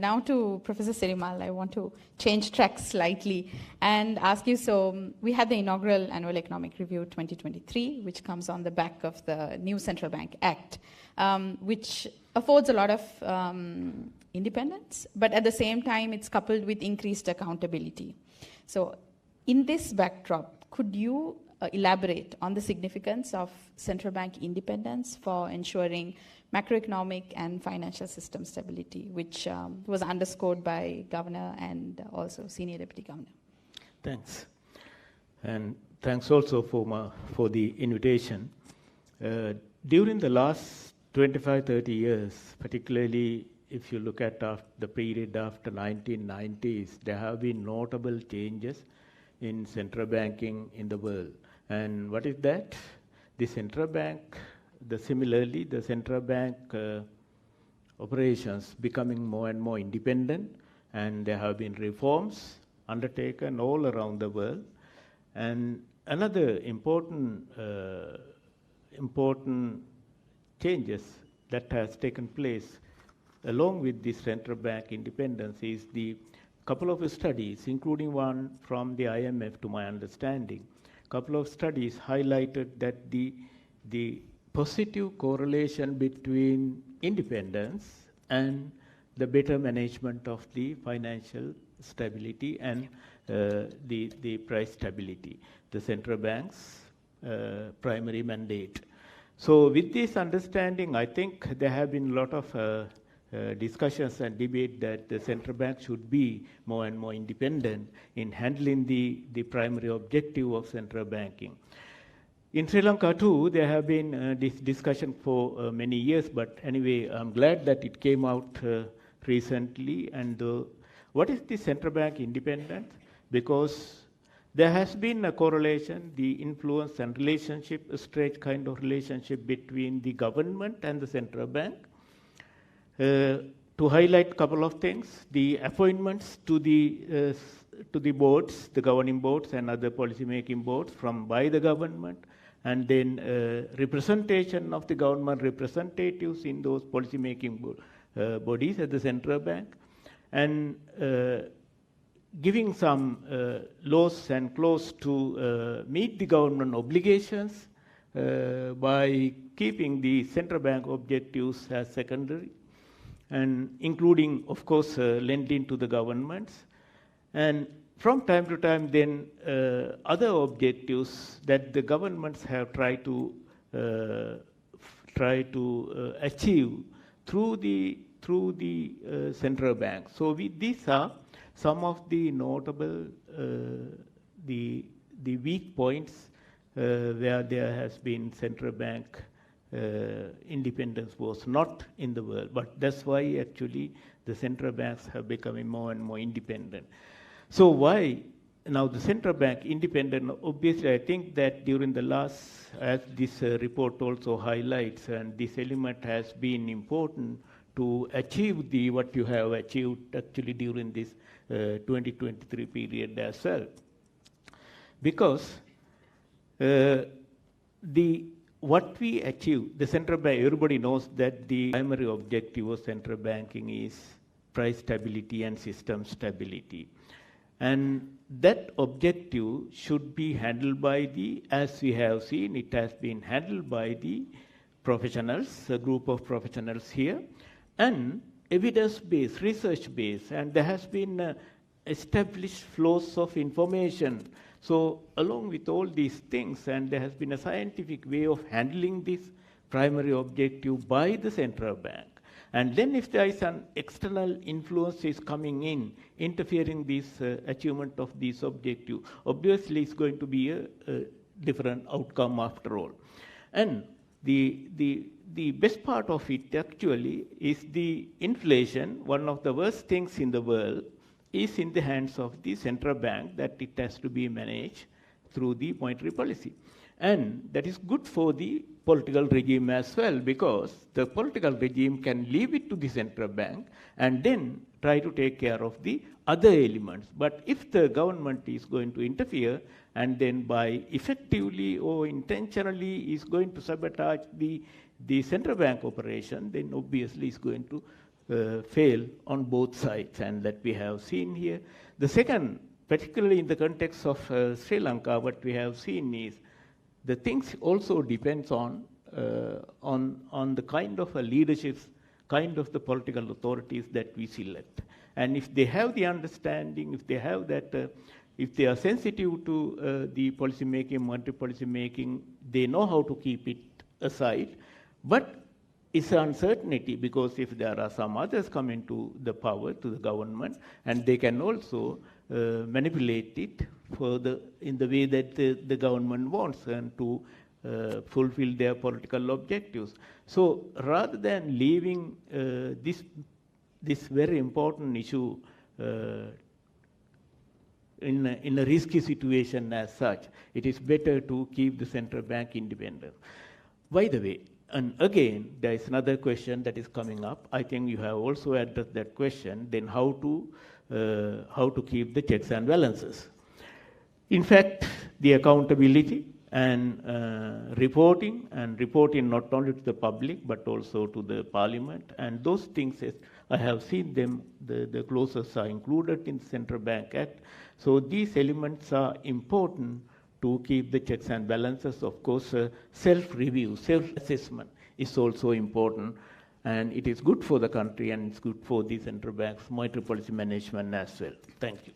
now to Professor Serimal, I want to change tracks slightly and ask you, so we had the inaugural Annual Economic Review 2023, which comes on the back of the new Central Bank Act, which affords a lot of independence, but at the same time, it's coupled with increased accountability. So in this backdrop, could you elaborate on the significance of central bank independence for ensuring macroeconomic and financial system stability, which was underscored by Governor and also Senior Deputy Governor? Thanks. And thanks also for the invitation. During the last 25-30 years, particularly if you look at the period after 1990s, there have been notable changes in central banking in the world. And what is that? The central bank, similarly, the central bank operations becoming more and more independent, and there have been reforms undertaken all around the world. And another important changes that has taken place along with the central bank independence is the couple of studies, including one from the IMF to my understanding. Couple of studies highlighted that the positive correlation between independence and the better management of the financial stability and the price stability, the central bank's primary mandate. So with this understanding, I think there have been a lot of discussions and debate that the central bank should be more and more independent in handling the primary objective of central banking. In Sri Lanka too, there have been this discussion for many years, but anyway, I'm glad that it came out recently. And what is the central bank independence? Because there has been a correlation, the influence and relationship, a straight kind of relationship between the government and the central bank. To highlight a couple of things, the appointments to the boards, the governing boards and other policy-making boards by the government, and then representation of the government representatives in those policy-making bodies at the central bank, and giving some laws and clause to meet the government obligations by keeping the central bank objectives as secondary, and including, of course, lending to the governments. And from time to time, then other objectives that the governments have tried to achieve through the central bank. So these are some of the notable the weak points where there has been central bank independence was not in the world, but that's why actually the central banks have become more and more independent. So why now the central bank independent? Obviously, I think that during the last, as this report also highlights, and this element has been important to achieve what you have achieved actually during this 2023 period as well. Because what we achieve, the central bank, everybody knows that the primary objective of central banking is price stability and system stability. And that objective should be handled by as we have seen, it has been handled by the professionals, a group of professionals here, and evidence-based, research-based, and there has been established flows of information. So along with all these things, and there has been a scientific way of handling this primary objective by the central bank. And then if there is an external influence is coming in, interfering this achievement of this objective, obviously it's going to be a different outcome after all. And the best part of it actually is the inflation, one of the worst things in the world, is in the hands of the central bank, that it has to be managed through the monetary policy. And that is good for the political regime as well, because the political regime can leave it to the central bank and then try to take care of the other elements. But if the government is going to interfere and then by effectively or intentionally is going to sabotage the central bank operation, then obviously is going to fail on both sides, and that we have seen here. The second, particularly in the context of Sri Lanka, what we have seen is the things also depends on the kind of a leadership, kind of the political authorities that we select. And if they have the understanding, if they have that, if they are sensitive to the policy making, monetary policy making, they know how to keep it aside. But it's an uncertainty, because if there are some others coming to the power, to the government, and they can also manipulate it further in the way that the government wants, and to fulfill their political objectives. So rather than leaving this very important issue in a risky situation as such, it is better to keep the central bank independent. By the way, and again, there is another question that is coming up. I think you have also addressed that question. Then how to keep the checks and balances? In fact, the accountability and reporting not only to the public but also to the parliament, and those things, I have seen them, the clauses are included in the Central Bank Act. So these elements are important to keep the checks and balances. Of course, self-review, self-assessment is also important, and it is good for the country, and it's good for the central bank's monetary policy management as well. Thank you.